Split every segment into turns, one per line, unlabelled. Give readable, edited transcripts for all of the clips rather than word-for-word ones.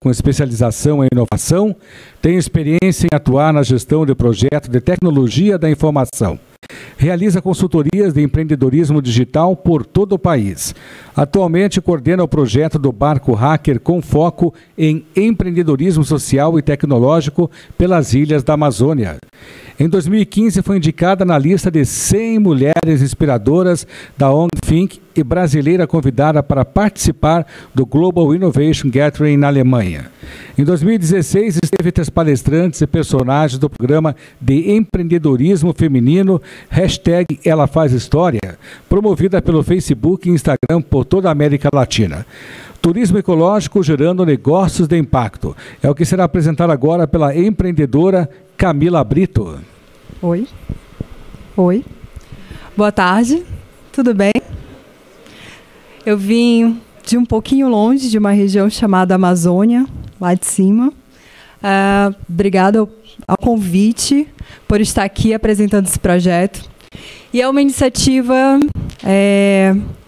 com especialização em inovação, tem experiência em atuar na gestão de projetos de tecnologia da informação. Realiza consultorias de empreendedorismo digital por todo o país. Atualmente coordena o projeto do Barco Hacker com foco em empreendedorismo social e tecnológico pelas ilhas da Amazônia. Em 2015 foi indicada na lista de 100 mulheres inspiradoras da ONG Think e brasileira convidada para participar do Global Innovation Gathering na Alemanha. Em 2016 esteve entre as palestrantes e personagens do programa de empreendedorismo feminino #Ela Faz História, promovida pelo Facebook e Instagram por toda a América Latina. Turismo ecológico gerando negócios de impacto. É o que será apresentado agora pela empreendedora Camila Brito.
Oi. Oi. Boa tarde. Tudo bem? Eu vim de um pouquinho longe, de uma região chamada Amazônia, lá de cima. Obrigada ao convite por estar aqui apresentando esse projeto. E é uma iniciativa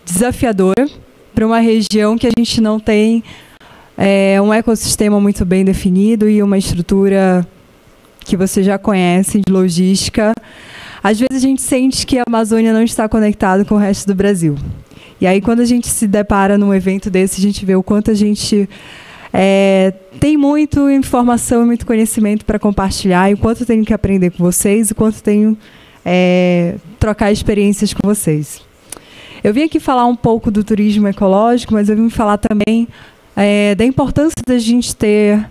desafiadora para uma região que a gente não tem um ecossistema muito bem definido e uma estrutura que você já conhece de logística. Às vezes a gente sente que a Amazônia não está conectada com o resto do Brasil. E aí, quando a gente se depara num evento desse, a gente vê o quanto a gente tem muita informação e muito conhecimento para compartilhar, e o quanto eu tenho que aprender com vocês, e o quanto tenho trocar experiências com vocês. Eu vim aqui falar um pouco do turismo ecológico, mas eu vim falar também da importância da gente ter,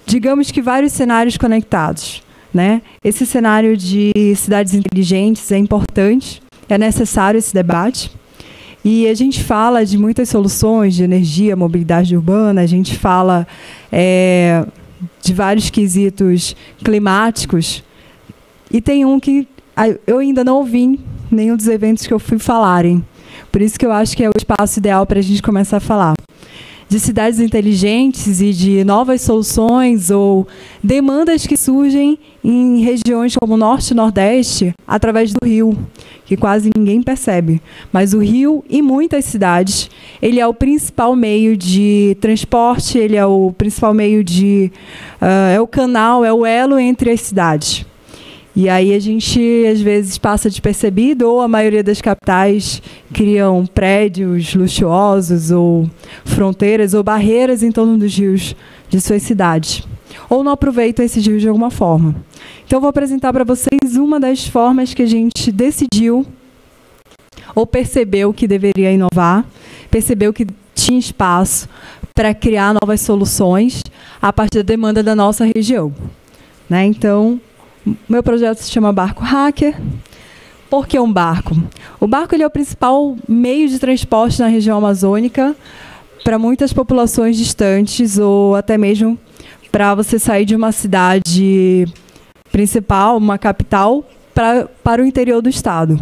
digamos que, vários cenários conectados, né? Esse cenário de cidades inteligentes é importante, é necessário esse debate. E a gente fala de muitas soluções de energia, mobilidade urbana, a gente fala de vários quesitos climáticos. E tem um que eu ainda não ouvi em nenhum dos eventos que eu fui falarem. Por isso que eu acho que é o espaço ideal para a gente começar a falar de cidades inteligentes e de novas soluções ou demandas que surgem em regiões como o Norte e Nordeste através do rio, que quase ninguém percebe. Mas o rio, em muitas cidades, ele é o principal meio de transporte, ele é o principal meio de... é o canal, é o elo entre as cidades. E aí a gente, às vezes, passa despercebido, ou a maioria das capitais criam prédios luxuosos, ou fronteiras, ou barreiras em torno dos rios de suas cidades. Ou não aproveitam esses rios de alguma forma. Então, eu vou apresentar para vocês uma das formas que a gente decidiu, ou percebeu que deveria inovar, percebeu que tinha espaço para criar novas soluções a partir da demanda da nossa região. Né? Então, meu projeto se chama Barco Hacker. Por que um barco? O barco ele é o principal meio de transporte na região amazônica para muitas populações distantes ou até mesmo para você sair de uma cidade principal, uma capital, para o interior do estado.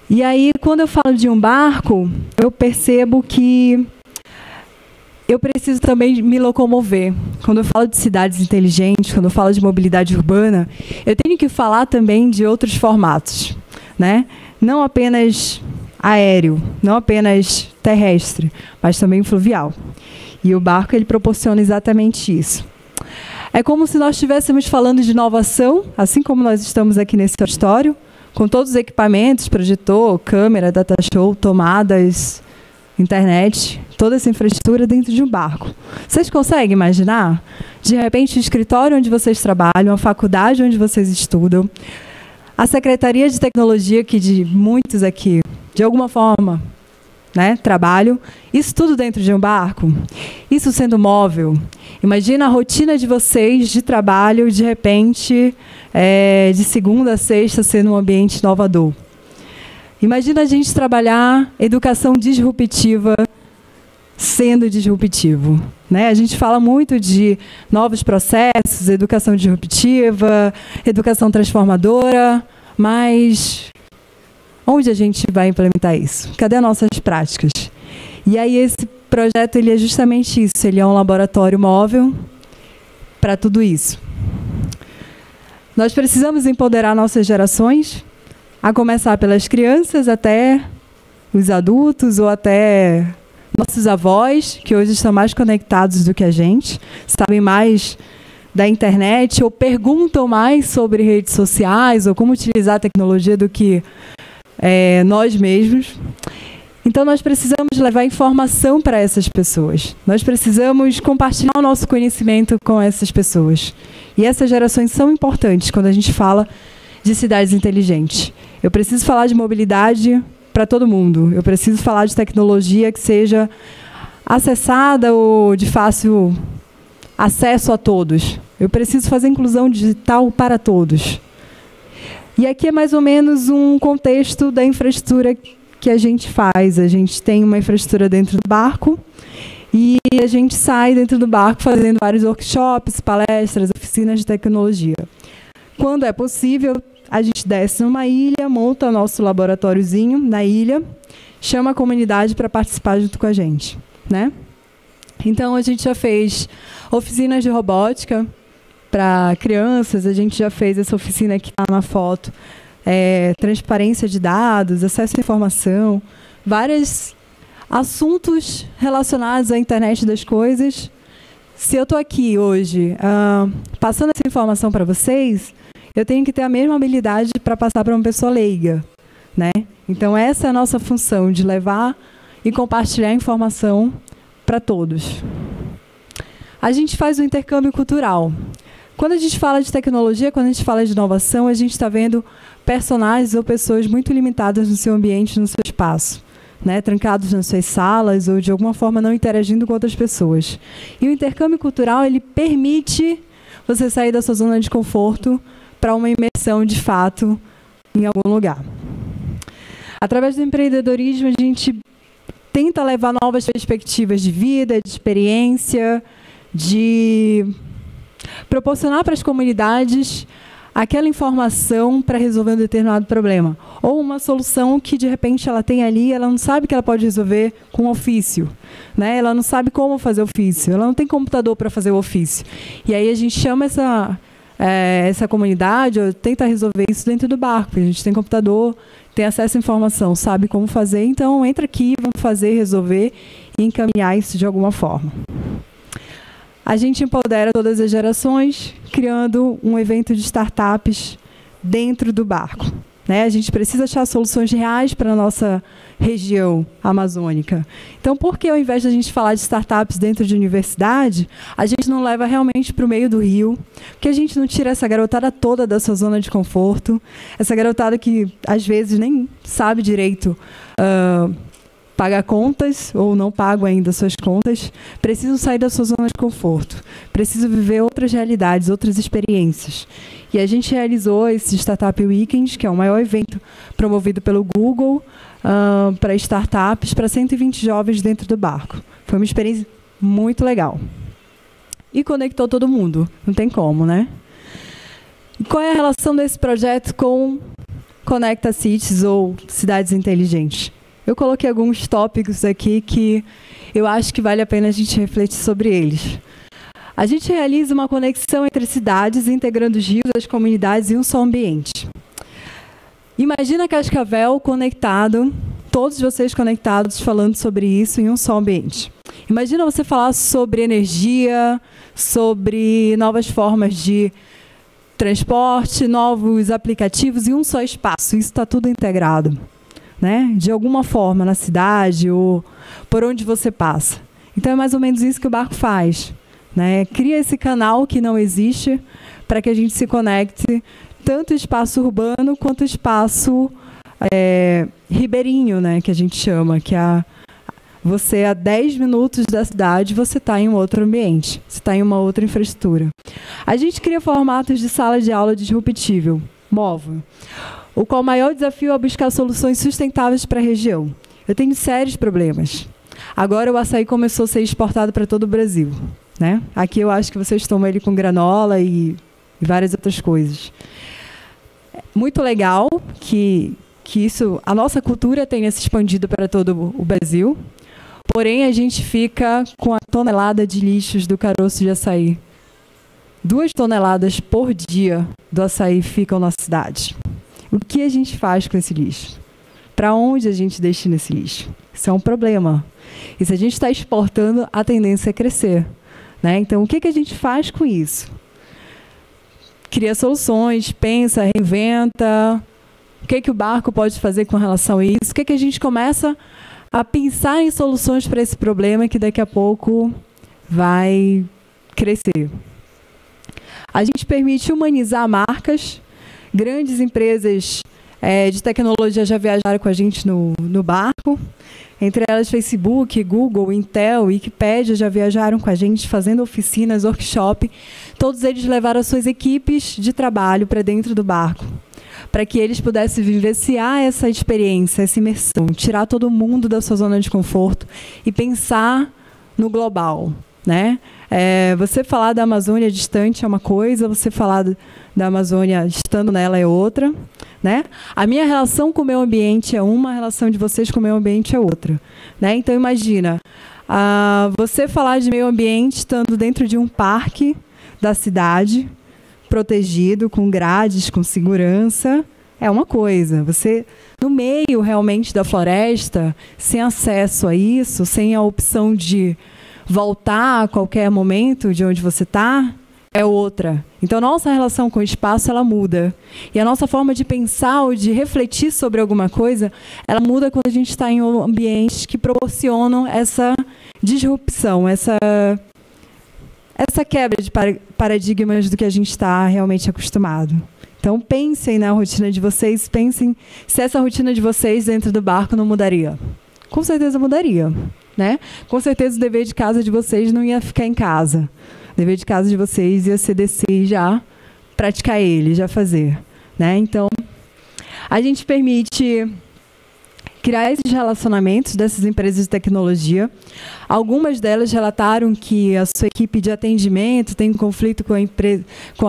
E aí, quando eu falo de um barco, eu percebo que eu preciso também me locomover. Quando eu falo de cidades inteligentes, quando eu falo de mobilidade urbana, eu tenho que falar também de outros formatos, né? Não apenas aéreo, não apenas terrestre, mas também fluvial. E o barco ele proporciona exatamente isso. É como se nós estivéssemos falando de inovação, assim como nós estamos aqui nesse auditório, com todos os equipamentos, projetor, câmera, data show, tomadas, internet, toda essa infraestrutura dentro de um barco. Vocês conseguem imaginar? De repente, o escritório onde vocês trabalham, a faculdade onde vocês estudam, a Secretaria de Tecnologia, que de muitos aqui, de alguma forma, né, trabalham, isso tudo dentro de um barco, isso sendo móvel. Imagina a rotina de vocês de trabalho, de repente, de segunda a sexta, sendo um ambiente inovador. Imagina a gente trabalhar educação disruptiva sendo disruptivo. Né? A gente fala muito de novos processos, educação disruptiva, educação transformadora, mas onde a gente vai implementar isso? Cadê as nossas práticas? E aí esse projeto ele é justamente isso, ele é um laboratório móvel para tudo isso. Nós precisamos empoderar nossas gerações, a começar pelas crianças até os adultos ou até nossos avós, que hoje estão mais conectados do que a gente, sabem mais da internet ou perguntam mais sobre redes sociais ou como utilizar a tecnologia do que nós mesmos. Então, nós precisamos levar informação para essas pessoas. Nós precisamos compartilhar o nosso conhecimento com essas pessoas. E essas gerações são importantes quando a gente fala de cidades inteligentes. Eu preciso falar de mobilidade para todo mundo. Eu preciso falar de tecnologia que seja acessada ou de fácil acesso a todos. Eu preciso fazer inclusão digital para todos. E aqui é mais ou menos um contexto da infraestrutura que a gente faz. A gente tem uma infraestrutura dentro do barco e a gente sai dentro do barco fazendo vários workshops, palestras, oficinas de tecnologia. Quando é possível, a gente desce numa ilha, monta nosso laboratóriozinho na ilha, chama a comunidade para participar junto com a gente, né? Então, a gente já fez oficinas de robótica para crianças, a gente já fez essa oficina que está na foto, transparência de dados, acesso à informação, vários assuntos relacionados à internet das coisas. Se eu estou aqui hoje passando essa informação para vocês, eu tenho que ter a mesma habilidade para passar para uma pessoa leiga, né? Então, essa é a nossa função, de levar e compartilhar informação para todos. A gente faz um intercâmbio cultural. Quando a gente fala de tecnologia, quando a gente fala de inovação, a gente está vendo personagens ou pessoas muito limitadas no seu ambiente, no seu espaço, né? Trancados nas suas salas ou, de alguma forma, não interagindo com outras pessoas. E o intercâmbio cultural, ele permite você sair da sua zona de conforto para uma imersão, de fato, em algum lugar. Através do empreendedorismo, a gente tenta levar novas perspectivas de vida, de experiência, de proporcionar para as comunidades aquela informação para resolver um determinado problema. Ou uma solução que, de repente, ela tem ali, ela não sabe que ela pode resolver com um ofício, né? Ela não sabe como fazer ofício, ela não tem computador para fazer o ofício. E aí a gente chama essa comunidade, tenta resolver isso dentro do barco. A gente tem computador, tem acesso à informação, sabe como fazer, então entra aqui, vamos fazer, resolver e encaminhar isso de alguma forma. A gente empodera todas as gerações, criando um evento de startups dentro do barco, né? A gente precisa achar soluções reais para a nossa região amazônica. Então, por que, ao invés de a gente falar de startups dentro de universidade, a gente não leva realmente para o meio do rio? Porque a gente não tira essa garotada toda da sua zona de conforto, essa garotada que, às vezes, nem sabe direito pagar contas ou não pagam ainda suas contas, precisam sair da sua zona de conforto, precisam viver outras realidades, outras experiências. E a gente realizou esse Startup Weekend, que é o maior evento promovido pelo Google para startups, para 120 jovens dentro do barco. Foi uma experiência muito legal. E conectou todo mundo, não tem como, né? E qual é a relação desse projeto com Conecta Cities ou Cidades Inteligentes? Eu coloquei alguns tópicos aqui que eu acho que vale a pena a gente refletir sobre eles. A gente realiza uma conexão entre cidades, integrando os rios, as comunidades em um só ambiente. Imagina Cascavel conectado, todos vocês conectados falando sobre isso em um só ambiente. Imagina você falar sobre energia, sobre novas formas de transporte, novos aplicativos em um só espaço. Isso está tudo integrado, né? De alguma forma, na cidade ou por onde você passa. Então, é mais ou menos isso que o barco faz, né? Cria esse canal que não existe para que a gente se conecte, tanto espaço urbano quanto espaço ribeirinho, né? Que a gente chama, que você, a 10 minutos da cidade, você está em um outro ambiente, você está em uma outra infraestrutura. A gente cria formatos de sala de aula disruptível, móvel, o qual o maior desafio é buscar soluções sustentáveis para a região. Eu tenho sérios problemas. Agora o açaí começou a ser exportado para todo o Brasil, né? Aqui eu acho que vocês tomam ele com granola e várias outras coisas. Muito legal que a nossa cultura tenha se expandido para todo o Brasil, porém a gente fica com a tonelada de lixos do caroço de açaí. 2 toneladas por dia do açaí ficam na cidade. O que a gente faz com esse lixo? Para onde a gente destina esse lixo? Isso é um problema. E se a gente está exportando, a tendência é crescer, né? Então, o que a gente faz com isso? Cria soluções, pensa, reinventa. O que o barco pode fazer com relação a isso? O que a gente começa a pensar em soluções para esse problema que daqui a pouco vai crescer. A gente permite humanizar marcas. Grandes empresas de tecnologia já viajaram com a gente no barco. Entre elas, Facebook, Google, Intel, Wikipédia já viajaram com a gente, fazendo oficinas, workshop. Todos eles levaram as suas equipes de trabalho para dentro do barco, para que eles pudessem vivenciar essa experiência, essa imersão, tirar todo mundo da sua zona de conforto e pensar no global, né? Você falar da Amazônia distante é uma coisa, você falar da Amazônia estando nela é outra, né? A minha relação com o meio ambiente é uma, a relação de vocês com o meio ambiente é outra, né? Então, imagina, você falar de meio ambiente estando dentro de um parque da cidade, protegido, com grades, com segurança, é uma coisa. Você, no meio realmente da floresta, sem acesso a isso, sem a opção de voltar a qualquer momento de onde você está, é outra. Então, nossa relação com o espaço, ela muda. E a nossa forma de pensar ou de refletir sobre alguma coisa, ela muda quando a gente está em ambientes que proporcionam essa disrupção, essa quebra de paradigmas do que a gente está realmente acostumado. Então, pensem na rotina de vocês, pensem se essa rotina de vocês dentro do barco não mudaria. Com certeza mudaria, né? Com certeza o dever de casa de vocês não ia ficar em casa. O dever de casa de vocês ia ser descer e já praticar ele, já fazer, né? Então, a gente permite criar esses relacionamentos dessas empresas de tecnologia. Algumas delas relataram que a sua equipe de atendimento tem um conflito com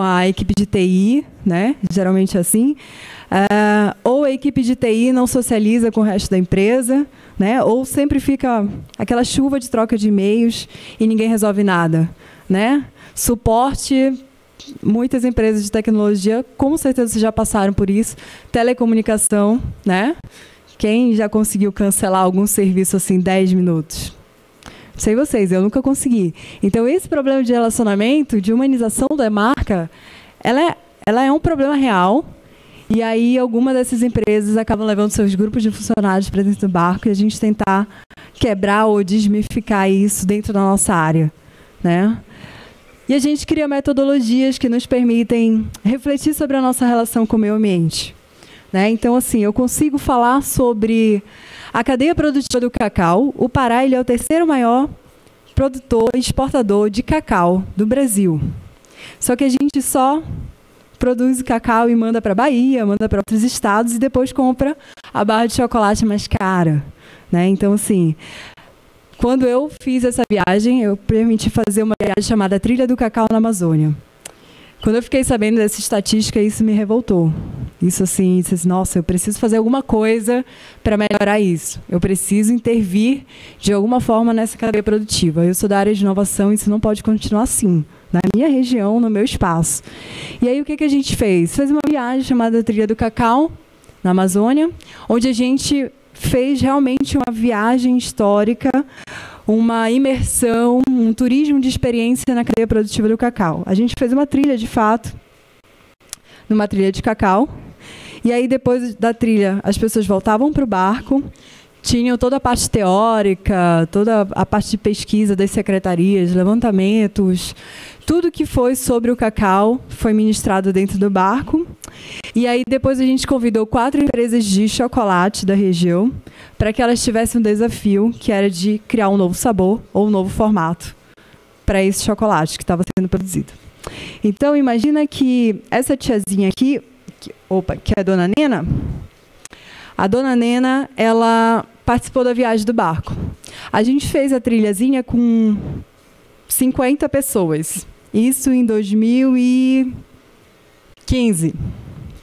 a equipe de TI, né? Geralmente é assim. Ou a equipe de TI não socializa com o resto da empresa, né? Ou sempre fica aquela chuva de troca de e-mails e ninguém resolve nada, né? Suporte, muitas empresas de tecnologia, com certeza vocês já passaram por isso. Telecomunicação, né? Quem já conseguiu cancelar algum serviço assim em 10 minutos? Não sei vocês, eu nunca consegui. Então, esse problema de relacionamento, de humanização da marca, ela é um problema real. E aí, alguma dessas empresas acabam levando seus grupos de funcionários para dentro do barco e a gente tentar quebrar ou desmificar isso dentro da nossa área, né? E a gente cria metodologias que nos permitem refletir sobre a nossa relação com o meio ambiente, né? Então, assim, eu consigo falar sobre a cadeia produtiva do cacau. O Pará, ele é o terceiro maior produtor e exportador de cacau do Brasil. Só que a gente só produz cacau e manda para a Bahia, manda para outros estados e depois compra a barra de chocolate mais cara, né? Então, assim, quando eu fiz essa viagem, eu permiti fazer uma viagem chamada Trilha do Cacau na Amazônia. Quando eu fiquei sabendo dessa estatística, isso me revoltou. Isso assim, disse assim, nossa, eu preciso fazer alguma coisa para melhorar isso. Eu preciso intervir de alguma forma nessa cadeia produtiva. Eu sou da área de inovação e isso não pode continuar assim, na minha região, no meu espaço. E aí, o que a gente fez? Fez uma viagem chamada Trilha do Cacau, na Amazônia, onde a gente fez realmente uma viagem histórica, uma imersão, um turismo de experiência na cadeia produtiva do cacau. A gente fez uma trilha, de fato, numa trilha de cacau. E aí, depois da trilha, as pessoas voltavam para o barco, tinham toda a parte teórica, toda a parte de pesquisa das secretarias, levantamentos, tudo que foi sobre o cacau foi ministrado dentro do barco. E aí depois a gente convidou 4 empresas de chocolate da região para que elas tivessem um desafio, que era de criar um novo sabor ou um novo formato para esse chocolate que estava sendo produzido. Então, imagina que essa tiazinha aqui, que é a Dona Nena, ela participou da viagem do barco. A gente fez a trilhazinha com 50 pessoas. Isso em 2015,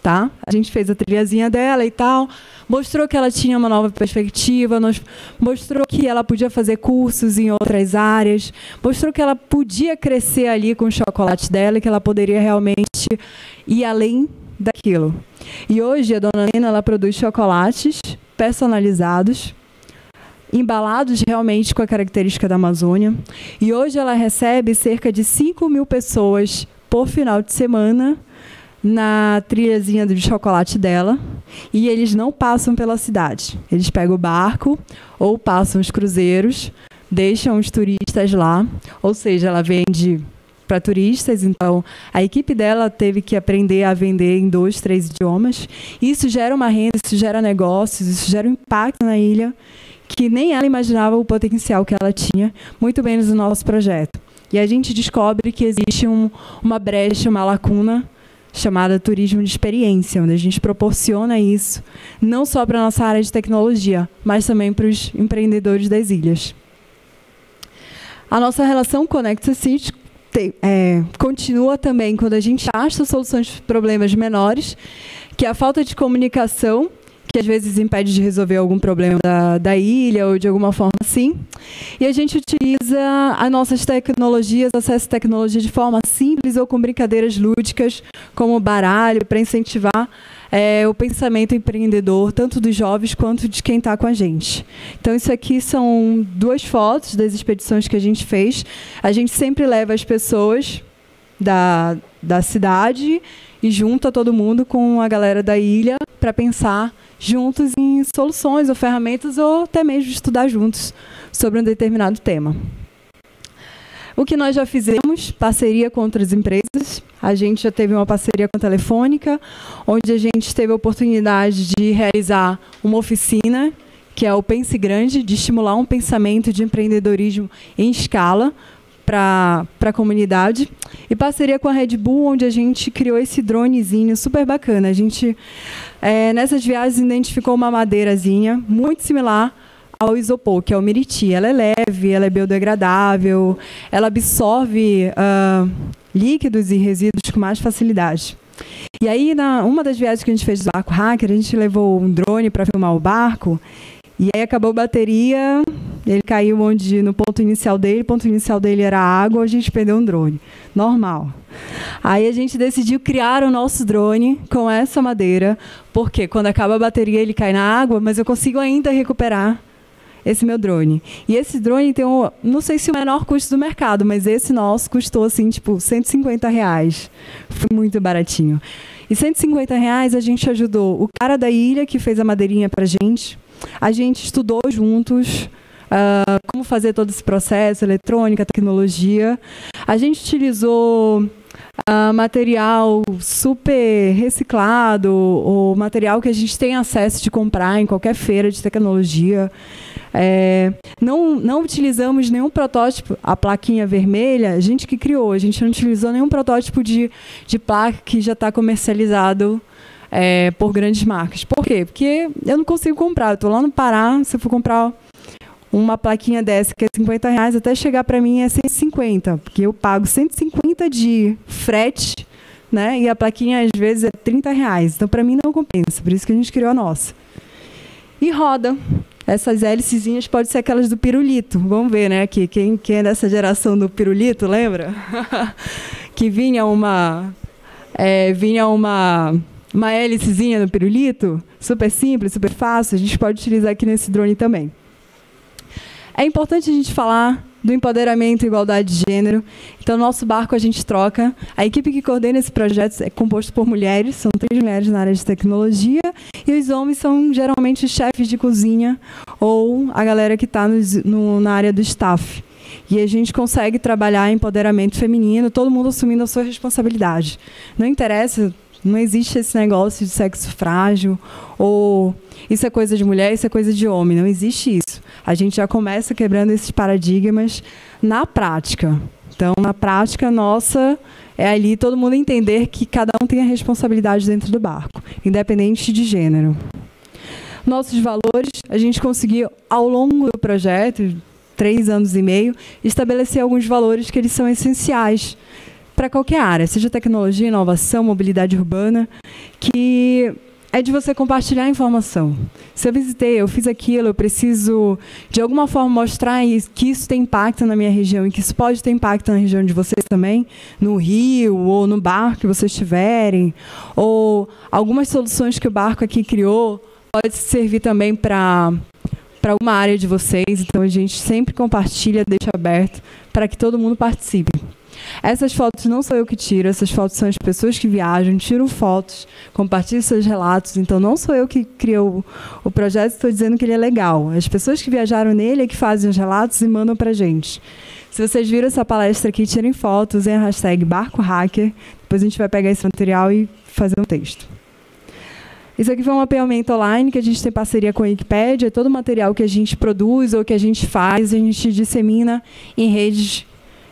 tá? A gente fez a trilhazinha dela e tal, mostrou que ela tinha uma nova perspectiva, mostrou que ela podia fazer cursos em outras áreas, mostrou que ela podia crescer ali com o chocolate dela e que ela poderia realmente ir além daquilo. E hoje a Dona Nena, ela produz chocolates personalizados, embalados realmente com a característica da Amazônia. E hoje ela recebe cerca de 5.000 pessoas por final de semana na trilhazinha de chocolate dela. E eles não passam pela cidade. Eles pegam o barco ou passam os cruzeiros, deixam os turistas lá. Ou seja, ela vende para turistas. Então, a equipe dela teve que aprender a vender em 2, 3 idiomas. Isso gera uma renda, isso gera negócios, isso gera um impacto na ilha que nem ela imaginava o potencial que ela tinha, muito menos no nosso projeto. E a gente descobre que existe uma brecha, uma lacuna, chamada turismo de experiência, onde a gente proporciona isso, não só para a nossa área de tecnologia, mas também para os empreendedores das ilhas. A nossa relação com o Nexa City continua também quando a gente acha soluções para problemas menores, que é a falta de comunicação, que às vezes impede de resolver algum problema da ilha ou de alguma forma assim. E a gente utiliza as nossas tecnologias, acesso à tecnologia de forma simples ou com brincadeiras lúdicas, como baralho, para incentivar o pensamento empreendedor, tanto dos jovens quanto de quem está com a gente. Então, isso aqui são 2 fotos das expedições que a gente fez. A gente sempre leva as pessoas da cidade e junta todo mundo com a galera da ilha para pensar juntos em soluções ou ferramentas ou até mesmo estudar juntos sobre um determinado tema. O que nós já fizemos, parceria com outras empresas. A gente já teve uma parceria com a Telefônica, onde a gente teve a oportunidade de realizar uma oficina, que é o Pense Grande, de estimular um pensamento de empreendedorismo em escala para a comunidade. E parceria com a Red Bull, onde a gente criou esse dronezinho super bacana. A gente, nessas viagens, identificou uma madeirazinha muito similar ao isopor, que é o Miriti. Ela é leve, ela é biodegradável, ela absorve líquidos e resíduos com mais facilidade. E aí, uma das viagens que a gente fez do barco hacker, a gente levou um drone para filmar o barco, e aí acabou a bateria, ele caiu no ponto inicial dele era água, a gente perdeu um drone. Normal. Aí a gente decidiu criar o nosso drone com essa madeira, porque quando acaba a bateria ele cai na água, mas eu consigo ainda recuperar esse meu drone. E esse drone tem não sei se o menor custo do mercado, mas esse nosso custou assim, tipo, R$150. Foi muito baratinho. E R$150 a gente ajudou o cara da ilha que fez a madeirinha pra gente. A gente estudou juntos como fazer todo esse processo, eletrônica, tecnologia. A gente utilizou material super reciclado, ou material que a gente tem acesso de comprar em qualquer feira de tecnologia. Não utilizamos nenhum protótipo, a plaquinha vermelha, a gente que criou, a gente não utilizou nenhum protótipo de placa que já está comercializado por grandes marcas. Por quê? Porque eu não consigo comprar. Eu estou lá no Pará, se eu for comprar uma plaquinha dessa que é R$50, até chegar para mim é 150, porque eu pago 150 de frete, né? E a plaquinha às vezes é R$30. Então, para mim não compensa. Por isso que a gente criou a nossa. E roda. Essas hélicezinhas podem ser aquelas do pirulito. Vamos ver, né? Aqui, quem é dessa geração do pirulito, lembra? Que vinha uma hélicezinha no pirulito, super simples, super fácil. A gente pode utilizar aqui nesse drone também. É importante a gente falar do empoderamento e igualdade de gênero. Então, no nosso barco a gente troca. A equipe que coordena esse projeto é composta por mulheres, são 3 mulheres na área de tecnologia, e os homens são geralmente os chefes de cozinha ou a galera que está na área do staff. E a gente consegue trabalhar empoderamento feminino, todo mundo assumindo a sua responsabilidade. Não interessa, não existe esse negócio de sexo frágil, ou isso é coisa de mulher, isso é coisa de homem. Não existe isso. A gente já começa quebrando esses paradigmas na prática. Então, na prática, nossa, é ali todo mundo entender que cada um tem a responsabilidade dentro do barco, independente de gênero. Nossos valores, a gente conseguiu, ao longo do projeto, 3 anos e meio, estabelecer alguns valores que eles são essenciais para qualquer área, seja tecnologia, inovação, mobilidade urbana, que é de você compartilhar a informação. Se eu visitei, eu fiz aquilo, eu preciso, de alguma forma, mostrar que isso tem impacto na minha região e que isso pode ter impacto na região de vocês também, no rio ou no barco que vocês tiverem, ou algumas soluções que o barco aqui criou pode servir também para uma área de vocês, então a gente sempre compartilha, deixa aberto para que todo mundo participe. Essas fotos não sou eu que tiro, essas fotos são as pessoas que viajam, tiram fotos, compartilham seus relatos, então não sou eu que crio o projeto, estou dizendo que ele é legal. As pessoas que viajaram nele é que fazem os relatos e mandam para a gente. Se vocês viram essa palestra aqui, tirem fotos, usem a hashtag BarcoHacker, depois a gente vai pegar esse material e fazer um texto. Isso aqui foi um mapeamento online que a gente tem parceria com a Wikipédia. Todo o material que a gente produz ou que a gente faz, a gente dissemina em redes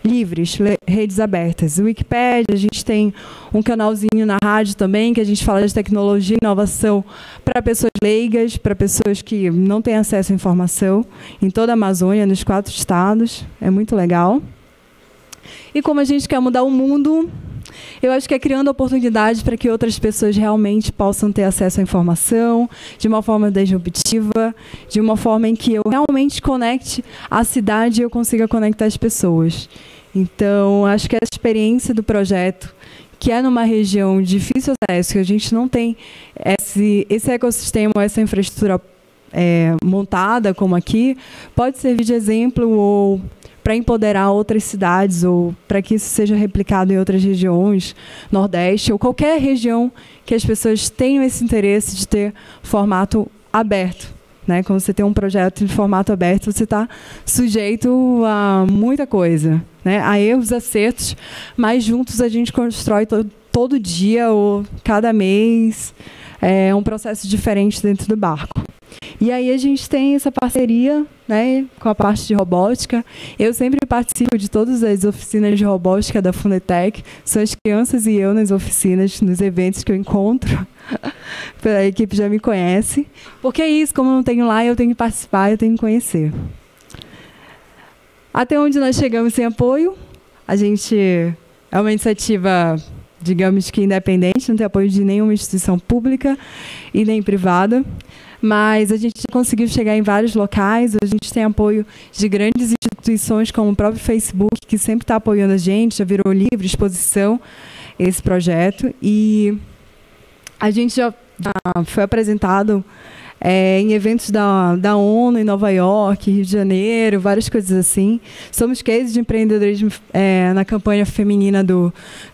livres, redes abertas. O Wikipédia, a gente tem um canalzinho na rádio também, que a gente fala de tecnologia e inovação para pessoas leigas, para pessoas que não têm acesso à informação, em toda a Amazônia, nos 4 estados. É muito legal. E como a gente quer mudar o mundo, eu acho que é criando oportunidades para que outras pessoas realmente possam ter acesso à informação de uma forma disruptiva, de uma forma em que eu realmente conecte a cidade e eu consiga conectar as pessoas. Então, acho que essa experiência do projeto, que é numa região de difícil acesso, que a gente não tem esse ecossistema, essa infraestrutura montada como aqui, pode servir de exemplo ou para empoderar outras cidades ou para que isso seja replicado em outras regiões, Nordeste ou qualquer região que as pessoas tenham esse interesse de ter formato aberto. Né? Quando você tem um projeto de formato aberto, você está sujeito a muita coisa, né? A erros, acertos, mas juntos a gente constrói todo dia ou cada mês um processo diferente dentro do barco. E aí a gente tem essa parceria, né, com a parte de robótica. Eu sempre participo de todas as oficinas de robótica da Funetec. São as crianças e eu nas oficinas, nos eventos que eu encontro. A equipe já me conhece. Porque é isso, como eu não tenho lá, eu tenho que participar, eu tenho que conhecer. Até onde nós chegamos sem apoio. A gente é uma iniciativa, digamos que independente, não tem apoio de nenhuma instituição pública e nem privada. Mas a gente conseguiu chegar em vários locais, a gente tem apoio de grandes instituições como o próprio Facebook, que sempre está apoiando a gente, já virou livre exposição esse projeto. E a gente já foi apresentado em eventos da ONU em Nova York, Rio de Janeiro, várias coisas assim. Somos cases de empreendedorismo na campanha feminina do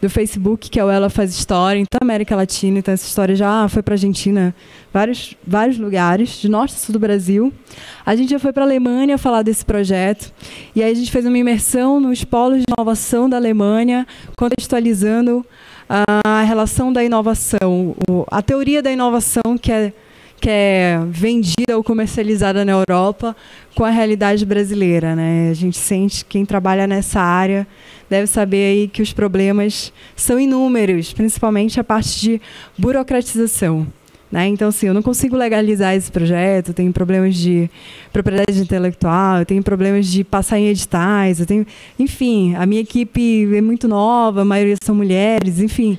Facebook, que é o Ela Faz História, em toda a América Latina. Então, essa história já foi para a Argentina, vários lugares, de norte a sul do Brasil. A gente já foi para a Alemanha falar desse projeto. E aí a gente fez uma imersão nos polos de inovação da Alemanha, contextualizando a relação da inovação, a teoria da inovação que é vendida ou comercializada na Europa com a realidade brasileira, né? A gente sente que quem trabalha nessa área deve saber aí que os problemas são inúmeros, principalmente a parte de burocratização, né? Então, assim, eu não consigo legalizar esse projeto, eu tenho problemas de propriedade intelectual, eu tenho problemas de passar em editais, enfim, a minha equipe é muito nova, a maioria são mulheres, enfim,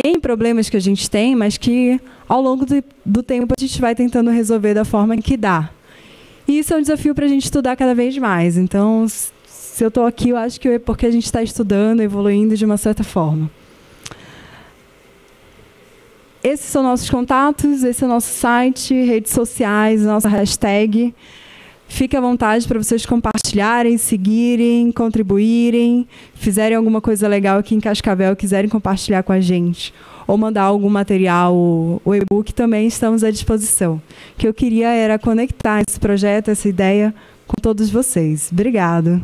em problemas que a gente tem, mas que ao longo do tempo a gente vai tentando resolver da forma que dá. E isso é um desafio para a gente estudar cada vez mais. Então, se eu estou aqui, eu acho que é porque a gente está estudando, evoluindo de uma certa forma. Esses são nossos contatos, esse é o nosso site, redes sociais, nossa hashtag. Fique à vontade para vocês compartilharem, seguirem, contribuírem, fizerem alguma coisa legal aqui em Cascavel, quiserem compartilhar com a gente, ou mandar algum material, o e-book, também estamos à disposição. O que eu queria era conectar esse projeto, essa ideia, com todos vocês. Obrigada.